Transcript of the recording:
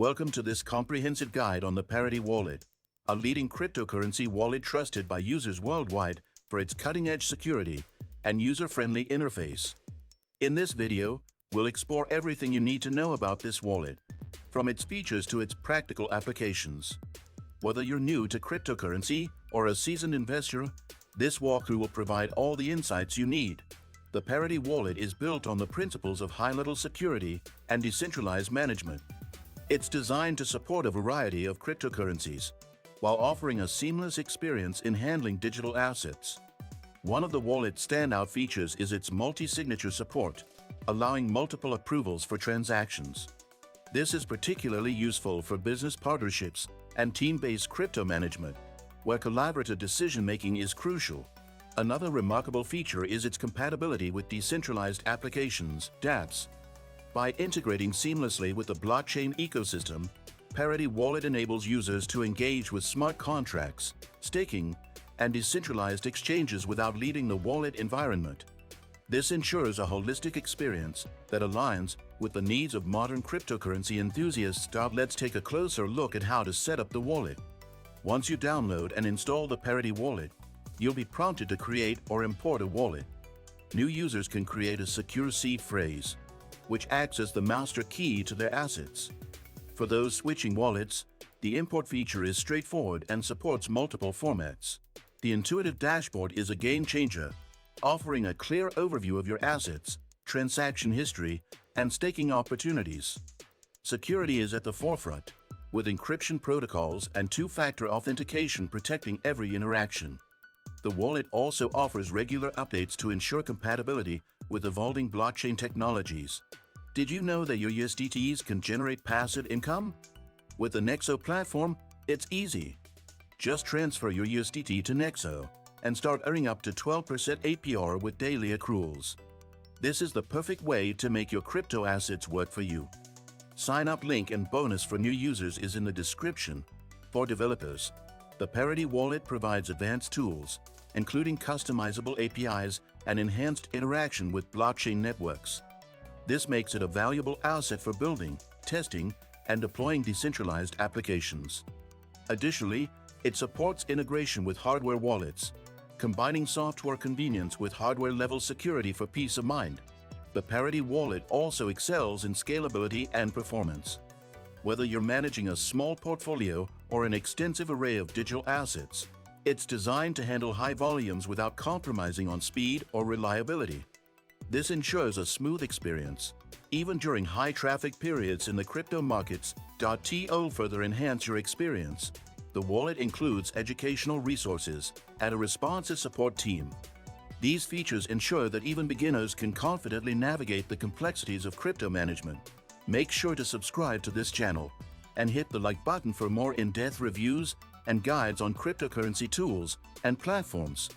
Welcome to this comprehensive guide on the Parity wallet, a leading cryptocurrency wallet trusted by users worldwide for its cutting-edge security and user-friendly interface. In this video, we'll explore everything you need to know about this wallet, from its features to its practical applications. Whether you're new to cryptocurrency or a seasoned investor, this walkthrough will provide all the insights you need. The Parity wallet is built on the principles of high-level security and decentralized management. It's designed to support a variety of cryptocurrencies, while offering a seamless experience in handling digital assets. One of the wallet's standout features is its multi-signature support, allowing multiple approvals for transactions. This is particularly useful for business partnerships and team-based crypto management, where collaborative decision-making is crucial. Another remarkable feature is its compatibility with decentralized applications, dApps. By integrating seamlessly with the blockchain ecosystem, Parity Wallet enables users to engage with smart contracts, staking, and decentralized exchanges without leaving the wallet environment. This ensures a holistic experience that aligns with the needs of modern cryptocurrency enthusiasts. Let's take a closer look at how to set up the wallet. Once you download and install the Parity wallet, you'll be prompted to create or import a wallet. New users can create a secure seed phrase, which acts as the master key to their assets. For those switching wallets, the import feature is straightforward and supports multiple formats. The intuitive dashboard is a game changer, offering a clear overview of your assets, transaction history, and staking opportunities. Security is at the forefront, with encryption protocols and two-factor authentication protecting every interaction. The wallet also offers regular updates to ensure compatibility with evolving blockchain technologies. Did you know that your USDTs can generate passive income? With the Nexo platform, it's easy. Just transfer your USDT to Nexo and start earning up to 12% APR with daily accruals. This is the perfect way to make your crypto assets work for you. Sign-up link and bonus for new users is in the description. For developers, the Parity wallet provides advanced tools, including customizable APIs and enhanced interaction with blockchain networks. This makes it a valuable asset for building, testing, and deploying decentralized applications. Additionally, it supports integration with hardware wallets, combining software convenience with hardware-level security for peace of mind. The Parity wallet also excels in scalability and performance. Whether you're managing a small portfolio or an extensive array of digital assets, it's designed to handle high volumes without compromising on speed or reliability. This ensures a smooth experience, even during high traffic periods in the crypto markets. To further enhance your experience, the wallet includes educational resources and a responsive support team. These features ensure that even beginners can confidently navigate the complexities of crypto management. Make sure to subscribe to this channel and hit the like button for more in-depth reviews and guides on cryptocurrency tools and platforms.